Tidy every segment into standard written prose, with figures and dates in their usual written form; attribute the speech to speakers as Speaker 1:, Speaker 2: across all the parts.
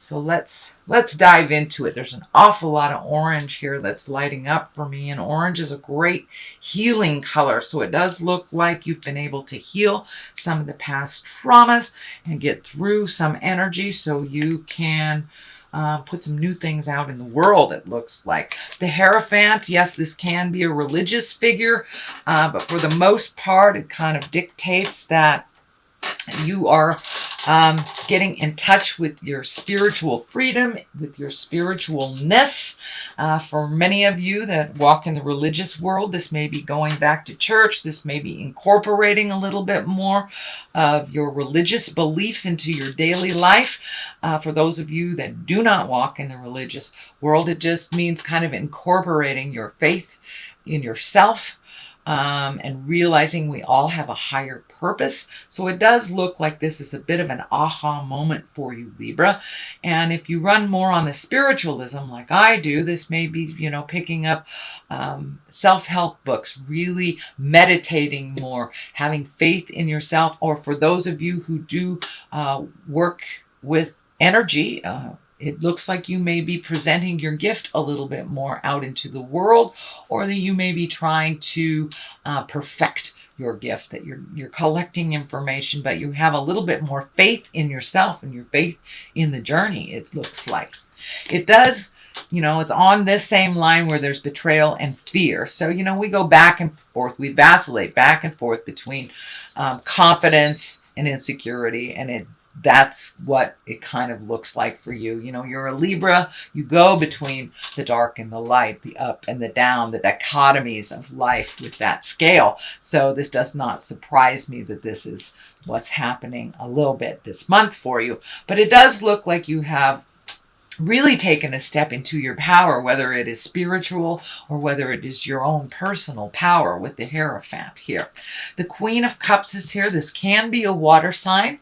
Speaker 1: So let's dive into it. There's an awful lot of orange here that's lighting up for me, and orange is a great healing color. So it does look like you've been able to heal some of the past traumas and get through some energy so you can put some new things out in the world, it looks like. The Hierophant, yes, this can be a religious figure, but for the most part, it kind of dictates that you are getting in touch with your spiritual freedom, with your spiritualness. For many of you that walk in the religious world, this may be going back to church. This may be incorporating a little bit more of your religious beliefs into your daily life. For those of you that do not walk in the religious world, it just means kind of incorporating your faith in yourself. And realizing we all have a higher purpose. So it does look like this is a bit of an aha moment for you, Libra. And if you run more on the spiritualism like I do, this may be, picking up self-help books, really meditating more, having faith in yourself. Or for those of you who do work with energy, it looks like you may be presenting your gift a little bit more out into the world, or that you may be trying to perfect your gift, that you're collecting information, but you have a little bit more faith in yourself and your faith in the journey, it looks like. It does, it's on this same line where there's betrayal and fear. So, we go back and forth. We vacillate back and forth between confidence and insecurity, and that's what it kind of looks like for you. You're a Libra. You go between the dark and the light, the up and the down, the dichotomies of life with that scale. So this does not surprise me that this is what's happening a little bit this month for you. But it does look like you have really taken a step into your power, whether it is spiritual or whether it is your own personal power with the Hierophant here. The Queen of Cups is here. This can be a water sign.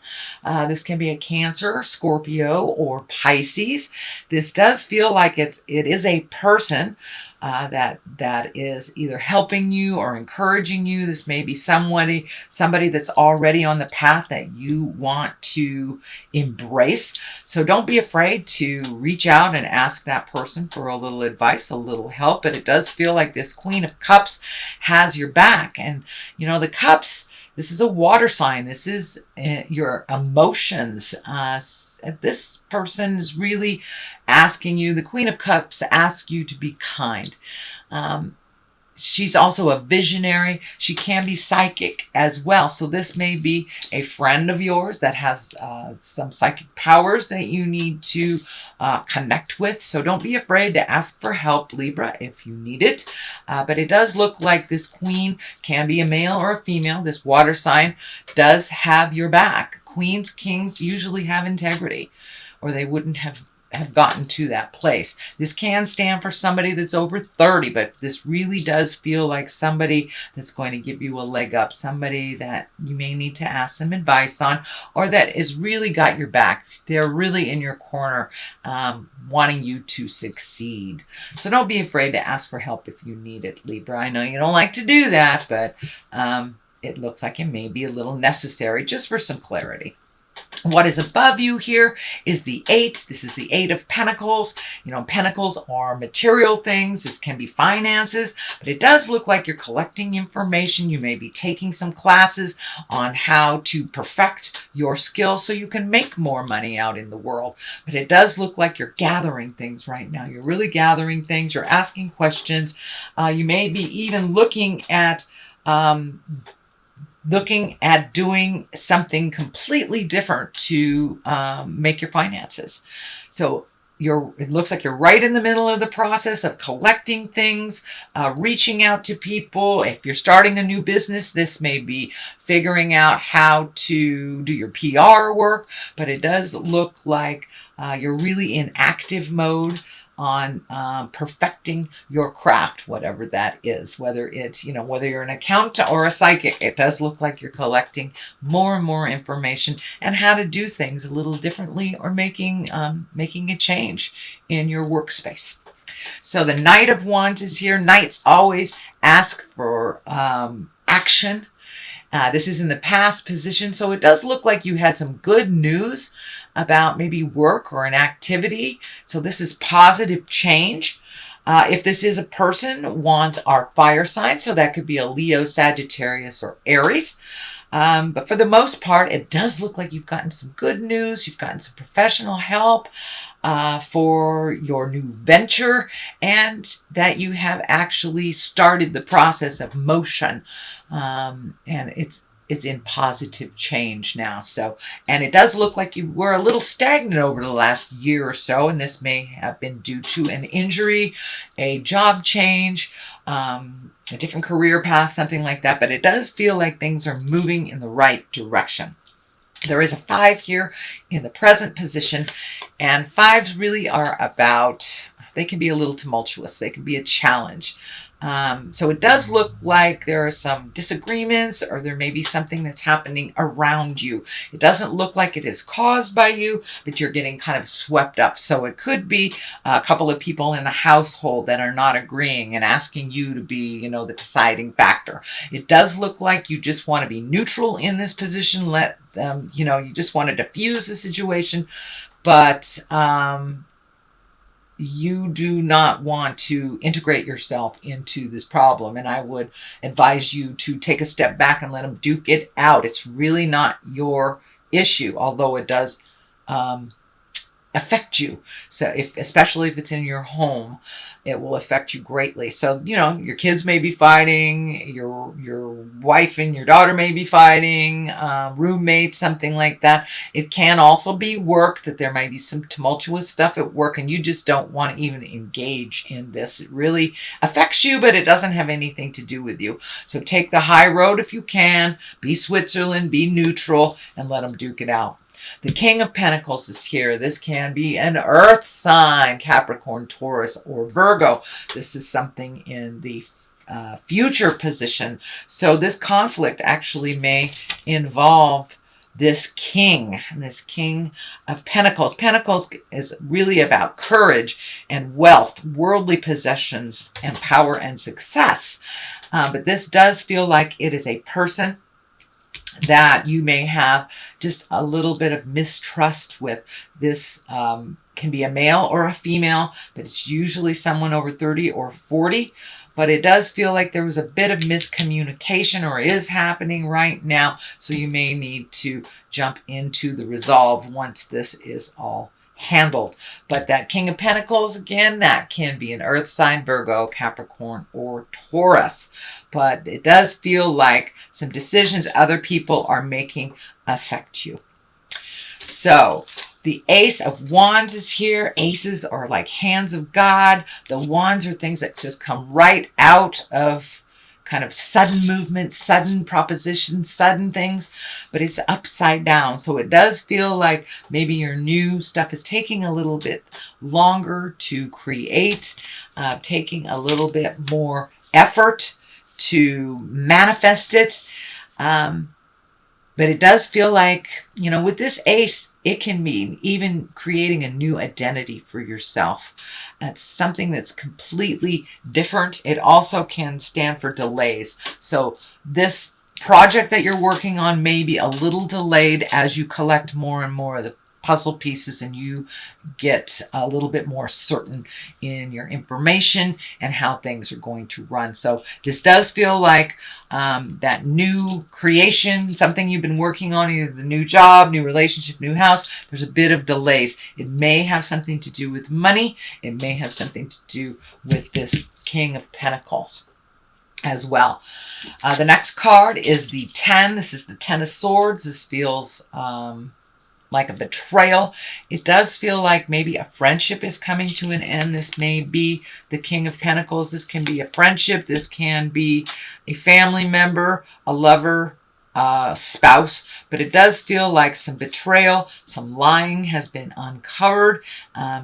Speaker 1: This can be a Cancer, Scorpio, or Pisces. This does feel like it is a person that is either helping you or encouraging you. This may be somebody that's already on the path that you want to embrace. So don't be afraid to reach out and ask that person for a little advice, a little help. But it does feel like this Queen of Cups has your back. And, the cups, this is a water sign. This is your emotions. This person is really asking you, the Queen of Cups asks you to be kind. She's also a visionary. She can be psychic as well. So this may be a friend of yours that has some psychic powers that you need to connect with. So don't be afraid to ask for help, Libra, if you need it. But it does look like this queen can be a male or a female. This water sign does have your back. Queens, kings usually have integrity, or they wouldn't have gotten to that place. This can stand for somebody that's over 30, but this really does feel like somebody that's going to give you a leg up, somebody that you may need to ask some advice on, or that has really got your back. They're really in your corner, wanting you to succeed. So don't be afraid to ask for help if you need it, Libra. I know you don't like to do that, but it looks like it may be a little necessary just for some clarity. What is above you here is the 8. This is the 8 of Pentacles. Pentacles are material things. This can be finances, but it does look like you're collecting information. You may be taking some classes on how to perfect your skills so you can make more money out in the world. But it does look like you're gathering things right now. You're really gathering things. You're asking questions. You may be even looking at doing something completely different to make your finances. So it looks like you're right in the middle of the process of collecting things, reaching out to people. If you're starting a new business, this may be figuring out how to do your PR work, but it does look like you're really in active mode on perfecting your craft, whatever that is, whether it's, whether you're an accountant or a psychic. It does look like you're collecting more and more information and how to do things a little differently, or making a change in your workspace. So the Knight of Wands is here. Knights always ask for action. This is in the past position, so it does look like you had some good news about maybe work or an activity. So this is positive change. If this is a person, wands are fire signs, so that could be a Leo, Sagittarius, or Aries. But for the most part, it does look like you've gotten some good news. You've gotten some professional help for your new venture, and that you have actually started the process of motion. And it's in positive change now. So, and it does look like you were a little stagnant over the last year or so, and this may have been due to an injury, a job change, a different career path, something like that. But it does feel like things are moving in the right direction. There is a 5 here in the present position, and 5s really are about, they can be a little tumultuous. They can be a challenge. So it does look like there are some disagreements, or there may be something that's happening around you. It doesn't look like it is caused by you, but you're getting kind of swept up. So it could be a couple of people in the household that are not agreeing and asking you to be, you know, the deciding factor. It does look like you just want to be neutral in this position. Let them, you know, you just want to diffuse the situation, but you do not want to integrate yourself into this problem. And I would advise you to take a step back and let them duke it out. It's really not your issue, although it does affect you. So especially if it's in your home, it will affect you greatly. So, you know, your kids may be fighting, your wife and your daughter may be fighting, roommates, something like that. It can also be work, that there might be some tumultuous stuff at work, and you just don't want to even engage in this. It really affects you, but it doesn't have anything to do with you. So take the high road if you can. Be Switzerland, be neutral, and let them duke it out. The King of Pentacles is here. This can be an earth sign, Capricorn, Taurus, or Virgo. This is something in the future position. So this conflict actually may involve this king of Pentacles. Pentacles is really about courage and wealth, worldly possessions, and power and success. But this does feel like it is a person that you may have just a little bit of mistrust with. This can be a male or a female, but it's usually someone over 30 or 40. But it does feel like there was a bit of miscommunication, or is happening right now. So you may need to jump into the resolve once this is all handled. But that King of Pentacles, again, that can be an earth sign, Virgo, Capricorn, or Taurus. But it does feel like some decisions other people are making affect you. So the Ace of Wands is here. Aces are like hands of God. The wands are things that just come right out of kind of sudden movement, sudden propositions, sudden things, but it's upside down. So it does feel like maybe your new stuff is taking a little bit longer to create, taking a little bit more effort to manifest it. But it does feel like, you know, with this ace, it can mean even creating a new identity for yourself. That's something that's completely different. It also can stand for delays. So this project that you're working on may be a little delayed as you collect more and more of the puzzle pieces, and you get a little bit more certain in your information and how things are going to run. So this does feel like that new creation, something you've been working on, either the new job, new relationship, new house. There's a bit of delays. It may have something to do with money. It may have something to do with this King of Pentacles as well. The next card is the 10. This is the 10 of Swords. This feels like a betrayal. It does feel like maybe a friendship is coming to an end. This may be the King of Pentacles. This can be a friendship. This can be a family member, a lover, spouse. But it does feel like some betrayal, some lying has been uncovered,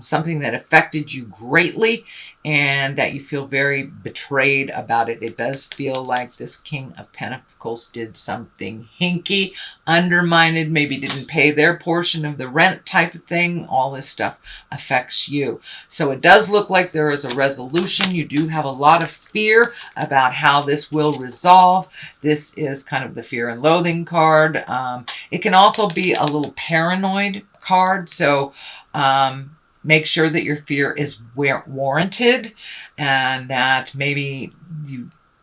Speaker 1: something that affected you greatly. and that you feel very betrayed about it. It does feel like this King of Pentacles did something hinky, undermined, maybe didn't pay their portion of the rent type of thing. All this stuff affects you. So it does look like there is a resolution. You do have a lot of fear about how this will resolve. This is kind of the fear and loathing card. It can also be a little paranoid card. So make sure that your fear is warranted, and that maybe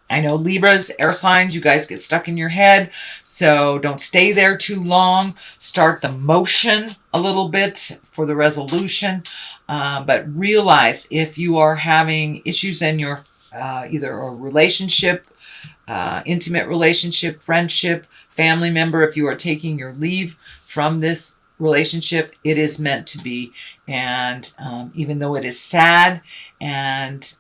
Speaker 1: I know Libras, air signs, you guys get stuck in your head, so don't stay there too long. Start the motion a little bit for the resolution, but realize if you are having issues in your either a relationship, intimate relationship, friendship, family member, if you are taking your leave from this relationship, it is meant to be. And even though it is sad and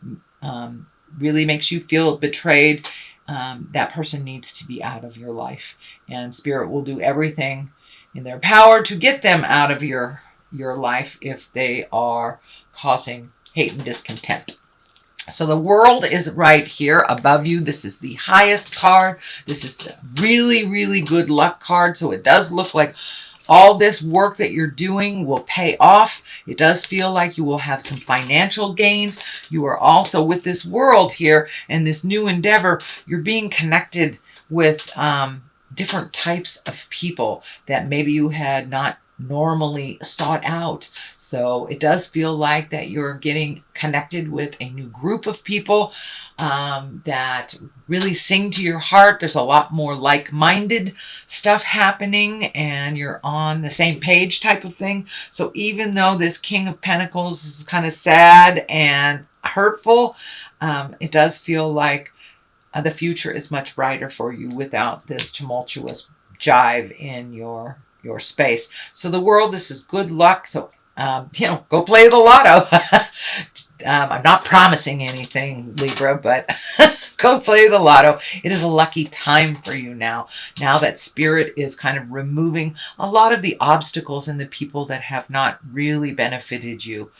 Speaker 1: really makes you feel betrayed, that person needs to be out of your life, and Spirit will do everything in their power to get them out of your life if they are causing hate and discontent. So the World is right here above you. This is the highest card. This is a really, really good luck card. So it does look like all this work that you're doing will pay off. It does feel like you will have some financial gains. You are also, with this World here and this new endeavor, you're being connected with different types of people that maybe you had not normally sought out. So it does feel like that you're getting connected with a new group of people that really sing to your heart. There's a lot more like-minded stuff happening, and you're on the same page type of thing. So even though this King of Pentacles is kind of sad and hurtful, it does feel like the future is much brighter for you without this tumultuous jive in your space. So the World, this is good luck. So, go play the lotto. I'm not promising anything, Libra, but go play the lotto. It is a lucky time for you now. Now that Spirit is kind of removing a lot of the obstacles and the people that have not really benefited you.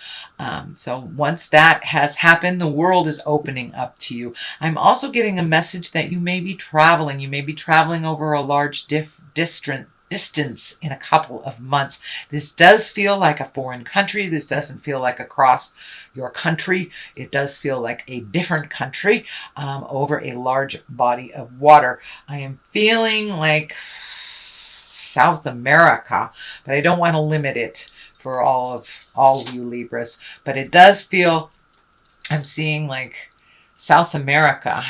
Speaker 1: So once that has happened, the World is opening up to you. I'm also getting a message that you may be traveling. You may be traveling over a large distance in a couple of months. This does feel like a foreign country. This doesn't feel like across your country. It does feel like a different country over a large body of water. I am feeling like South America, but I don't want to limit it for all of you Libras. But it does feel, I'm seeing like South America,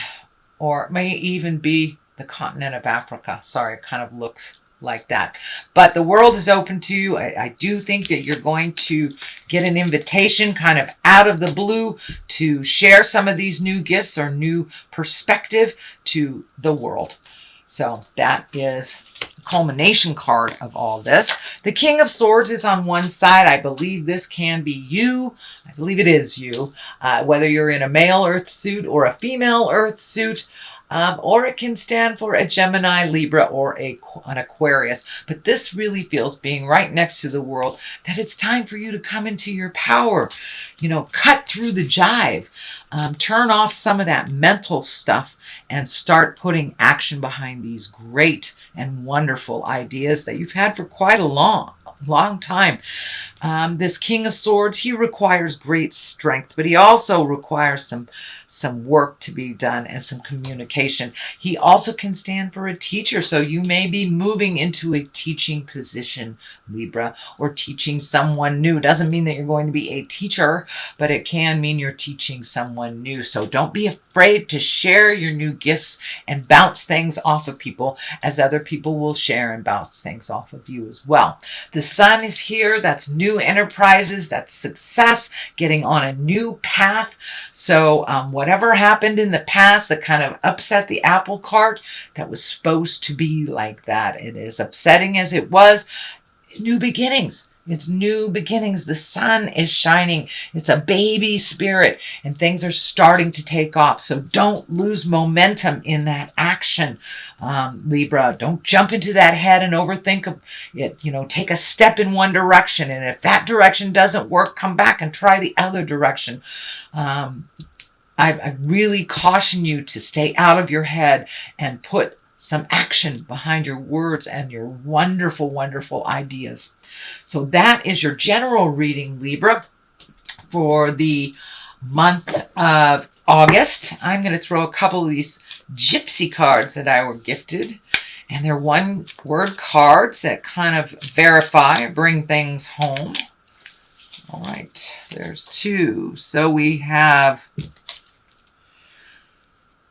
Speaker 1: or it may even be the continent of Africa. Sorry, it kind of looks like that. But the World is open to you. I do think that you're going to get an invitation kind of out of the blue to share some of these new gifts or new perspective to the world. So that is the culmination card of all this. The King of Swords is on one side. I believe this can be you. I believe it is you. Whether you're in a male earth suit or a female earth suit, or it can stand for a Gemini, Libra, or an Aquarius. But this really feels, being right next to the World, that it's time for you to come into your power. Cut through the jive. Turn off some of that mental stuff and start putting action behind these great and wonderful ideas that you've had for quite a long time. This King of Swords, he requires great strength, but he also requires some work to be done and some communication. He also can stand for a teacher, so you may be moving into a teaching position, Libra, or teaching someone new. Doesn't mean that you're going to be a teacher, but it can mean you're teaching someone new. So don't be afraid to share your new gifts and bounce things off of people, as other people will share and bounce things off of you as well. The Sun is here. That's new enterprises. That's success, getting on a new path. So whatever happened in the past that kind of upset the apple cart, that was supposed to be like that. It is upsetting as it was. New beginnings. It's new beginnings. The sun is shining. It's a baby spirit, and things are starting to take off. So don't lose momentum in that action, Libra. Don't jump into that head and overthink it. You know, take a step in one direction, and if that direction doesn't work, come back and try the other direction. I really caution you to stay out of your head and put some action behind your words and your wonderful, wonderful ideas. So that is your general reading, Libra, for the month of August. I'm going to throw a couple of these gypsy cards that I were gifted. And they're one-word cards that kind of verify, bring things home. All right, there's two. So we have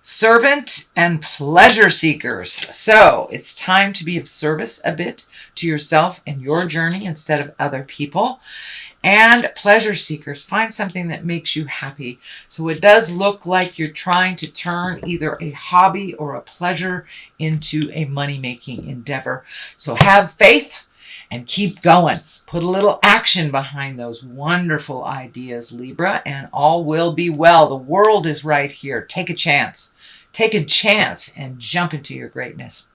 Speaker 1: servant and pleasure seekers. So it's time to be of service a bit to yourself and your journey instead of other people. And pleasure seekers, find something that makes you happy. So it does look like you're trying to turn either a hobby or a pleasure into a money-making endeavor. So have faith and keep going. Put a little action behind those wonderful ideas, Libra, and all will be well. The world is right here. Take a chance. Take a chance and jump into your greatness.